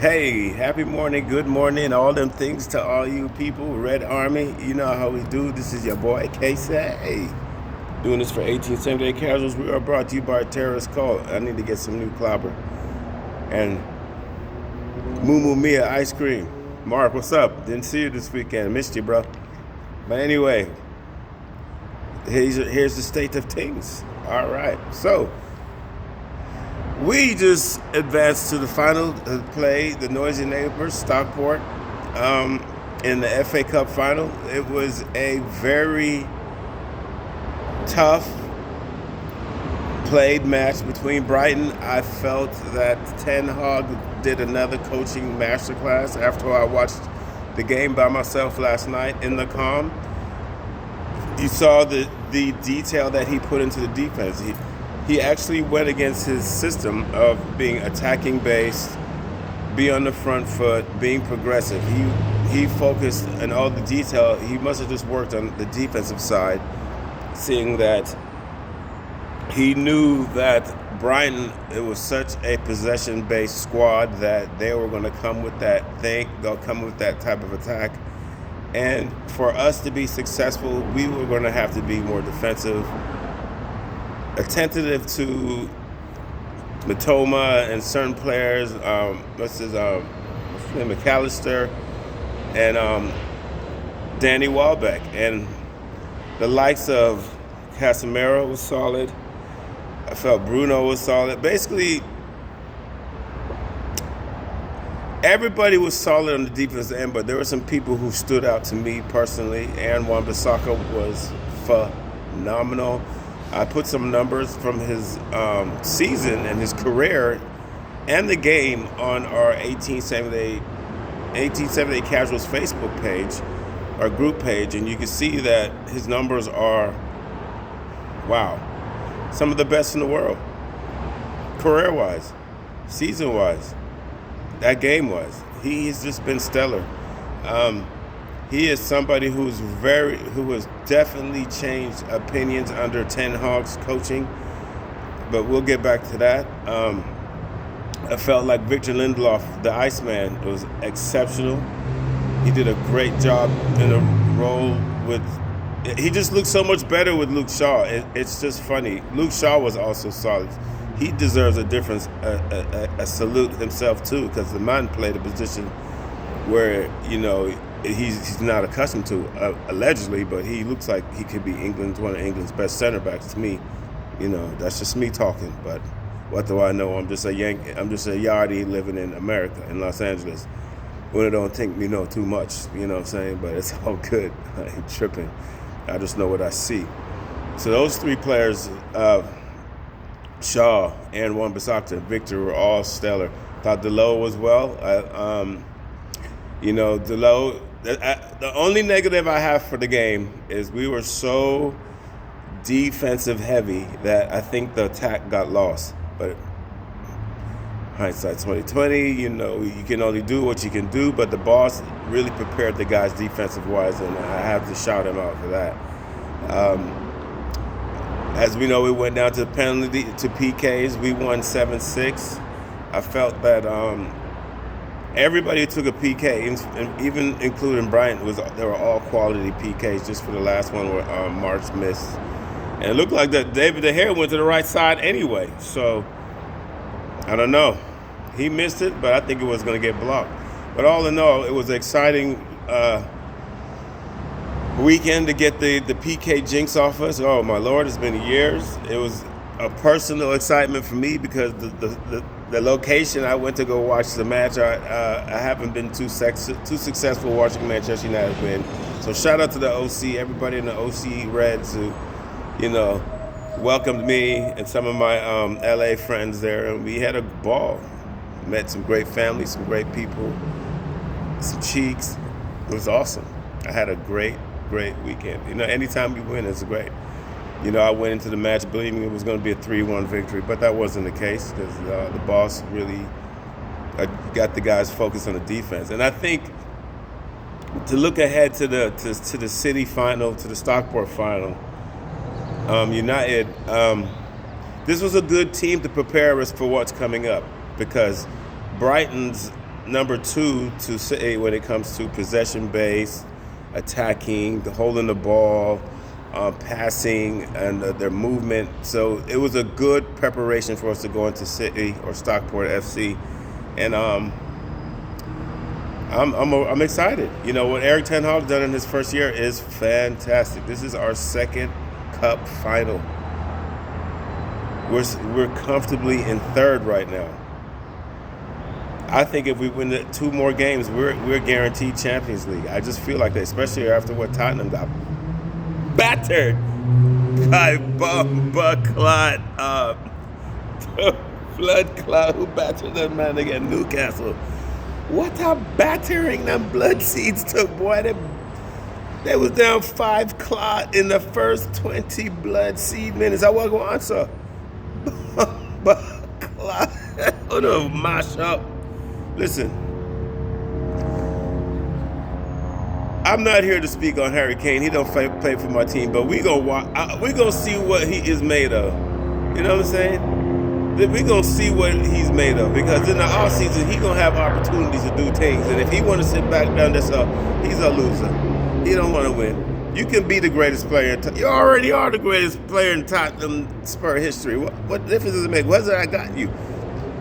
Hey, happy morning, good morning, all them things to all you people, Red Army. You know how we do. This is your boy Casey. Doing this for 1878 Casuals. We are brought to you by Terrorist Call. I need to get some new clobber. And Moo Mia ice cream. Mark, what's up? Didn't see you this weekend. Missed you, bro. But anyway, here's the state of things. All right. So, we just advanced to the final play, the Noisy Neighbors, Stockport, in the FA Cup final. It was a very tough played match between Brighton. I felt that Ten Hag did another coaching masterclass after I watched the game by myself last night in the calm. You saw the detail that he put into the defense. He actually went against his system of being attacking based, be on the front foot, being progressive. He focused on all the detail. He must have just worked on the defensive side, seeing that he knew that Brighton, it was such a possession-based squad that they were going to come with that thing. They'll come with that type of attack. And for us to be successful, we were going to have to be more defensive, attentive to Matoma and certain players, what's his name, McAllister, and Danny Welbeck. And the likes of Casemiro was solid. I felt Bruno was solid. Basically, everybody was solid on the defensive end, but there were some people who stood out to me personally. Aaron Wan-Bissaka was phenomenal. I put some numbers from his season and his career and the game on our 1878 Casuals Facebook page, our group page, and you can see that his numbers are, wow, some of the best in the world, career-wise, season-wise, that game-wise. He has just been stellar. He is somebody who has definitely changed opinions under Ten Hag's coaching, but we'll get back to that. I felt like Victor Lindelof, the Iceman, was exceptional. He did a great job in a role with. He just looked so much better with Luke Shaw. It's just funny. Luke Shaw was also solid. He deserves a salute himself too, because the man played a position where he's not accustomed to, allegedly, but he looks like he could be one of England's best center backs to me. That's just me talking. But what do I know? I'm just a yardie living in America, in Los Angeles. When I don't think too much, you know what I'm saying? But it's all good. I ain't tripping. I just know what I see. So those three players, Shaw, and Wan-Bissaka, Victor, were all stellar. Thought Delot was well. Delot. The only negative I have for the game is we were so defensive heavy that I think the attack got lost. But hindsight 2020, you can only do what you can do. But the boss really prepared the guys defensive wise, and I have to shout him out for that. As we know, we went down to penalty to PKs. We won 7-6. I felt that everybody who took a PK, and even including Bryant, they were all quality PKs. Just for the last one where March missed, and it looked like that David De Gea went to the right side anyway. So I don't know. He missed it, but I think it was going to get blocked. But all in all, it was an exciting weekend to get the PK jinx off us. Oh my Lord, it's been years. It was a personal excitement for me because the location I went to go watch the match, I haven't been too successful watching Manchester United win. So shout out to the OC, everybody in the OC Reds who, welcomed me and some of my LA friends there, and we had a ball. Met some great families, some great people, some cheeks. It was awesome. I had a great weekend. Anytime you win, it's great. I went into the match believing it was going to be a 3-1 victory, but that wasn't the case because the boss really got the guys focused on the defense. And I think to look ahead to the city final, to the Stockport final, United, this was a good team to prepare us for what's coming up because Brighton's number two to say when it comes to possession based, attacking, holding the ball, passing, and their movement. So it was a good preparation for us to go into City or Stockport FC, and I'm excited. You know what Eric Ten Hag done in his first year is fantastic. This is our second cup final. We're comfortably in third right now. I think if we win the 2 more games, we're guaranteed Champions League. I just feel like that, especially after what Tottenham got battered by Bomba Clot, Blood Clot, who battered that man again, Newcastle. What a battering them blood seeds took, boy. They was down 5 clot in the first 20 blood seed minutes. I wasn't going to answer. But clot, oh no, mash up. Listen, I'm not here to speak on Harry Kane. He don't play for my team, but we gonna see what he is made of. You know what I'm saying? We gonna see what he's made of, because in the off season he gonna have opportunities to do things, and if he want to sit back down, he's a loser. He don't want to win. You can be the greatest player. You already are the greatest player in Tottenham Spur history. What difference does it make? What's I got you?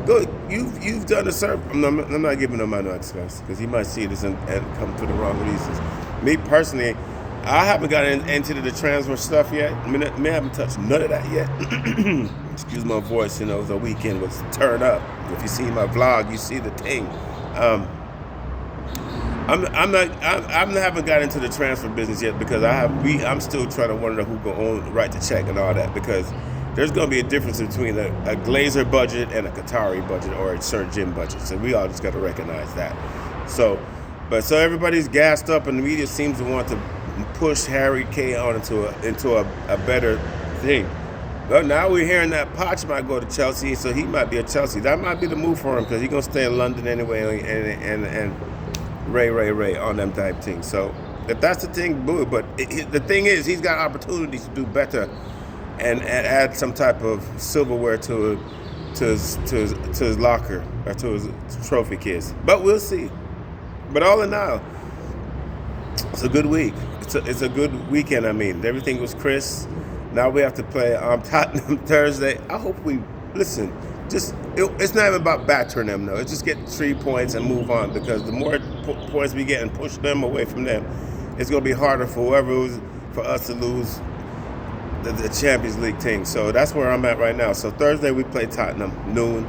Go. You've done a service. I'm not giving him my no excuse, because he might see this and come for the wrong reasons. Me personally, I haven't gotten into the transfer stuff yet. I haven't touched none of that yet. Excuse my voice. You know, the weekend was turned up. If you see my vlog, you see the thing. I haven't got into the transfer business yet, because I'm still trying to wonder who going to own the right to check and all that, because there's going to be a difference between a Glazer budget and a Qatari budget or a Sir Jim budget. So we all just got to recognize that. So everybody's gassed up, and the media seems to want to push Harry Kane on into a better thing. But now we're hearing that Poch might go to Chelsea, so he might be a Chelsea. That might be the move for him, because he's going to stay in London anyway, and Ray on them type things. So if that's the thing, boo. But the thing is, he's got opportunities to do better and add some type of silverware to his locker, or to his trophy case. But we'll see. But all in all, it's a good week. It's a good weekend. I mean, everything was crisp. Now we have to play Tottenham Thursday. I hope we listen. It's not even about battering them, though. It's just get 3 points and move on, because the more points we get and push them away from them, it's going to be harder for for us to lose the Champions League team. So that's where I'm at right now. So Thursday we play Tottenham noon.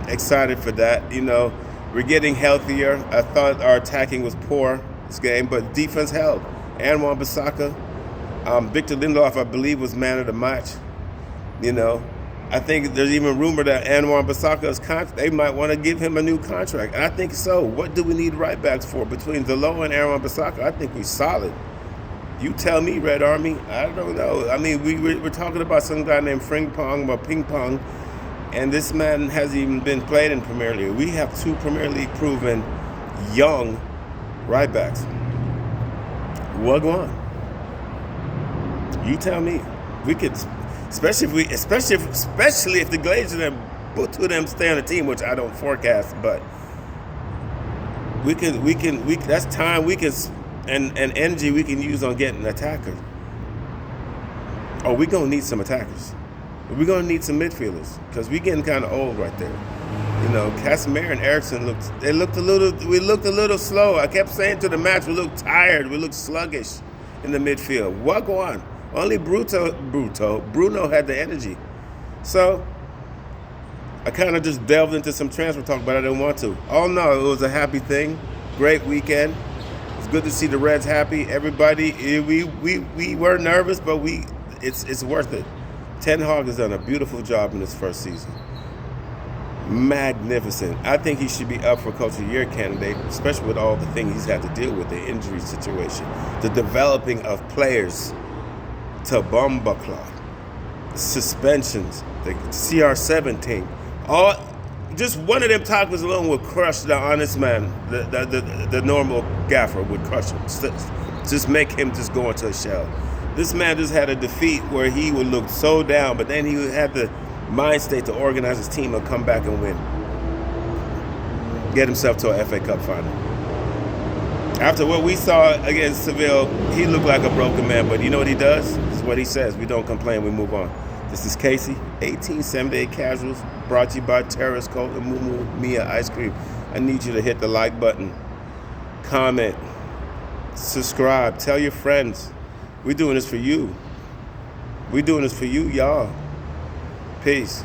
Excited for that. You know, we're getting healthier. I thought our attacking was poor this game, but defense held. And Wan-Bissaka, Victor Lindelof, I believe, was man of the match. You know, I think there's even rumor that Anwar Bissaka's they might want to give him a new contract. And I think so. What do we need right backs for? Between Delo and Anwar Bissaka, I think we're solid. You tell me, Red Army. I don't know. I mean, we're talking about some guy named Frimpong or Ping Pong, and this man hasn't even been played in Premier League. We have 2 Premier League proven young right backs. What go on? You tell me. We could, especially if the Glazers and both 2 of them stay on the team, which I don't forecast, but we can. That's time we can and energy we can use on getting attackers. Oh, we're gonna need some attackers. We're gonna need some midfielders, because we're getting kind of old right there. You know, Casemiro and Eriksen looked a little slow. I kept saying to the match, we looked tired, we looked sluggish in the midfield. What go on? Only Bruno had the energy. So I kind of just delved into some transfer talk, but I didn't want to. Oh no, it was a happy thing. Great weekend. It's good to see the Reds happy. Everybody, we were nervous, but it's worth it. Ten Hag has done a beautiful job in his first season. Magnificent. I think he should be up for Coach of the Year candidate, especially with all the things he's had to deal with, the injury situation, the developing of players to Bomba Clot, suspensions, the CR17. Just one of them tacos alone would crush the honest man. The normal gaffer would crush him. Just make him just go into a shell. This man just had a defeat where he would look so down, but then he had the mind state to organize his team and come back and win. get himself to a FA Cup final. After what we saw against Seville, he looked like a broken man, but you know what he does? This is what he says. We don't complain, we move on. This is Casey, 1878 Casuals, brought to you by Terrace Coat and Moo Mia Ice Cream. I need you to hit the like button, comment, subscribe, tell your friends. We're doing this for you. We're doing this for you, y'all. Peace.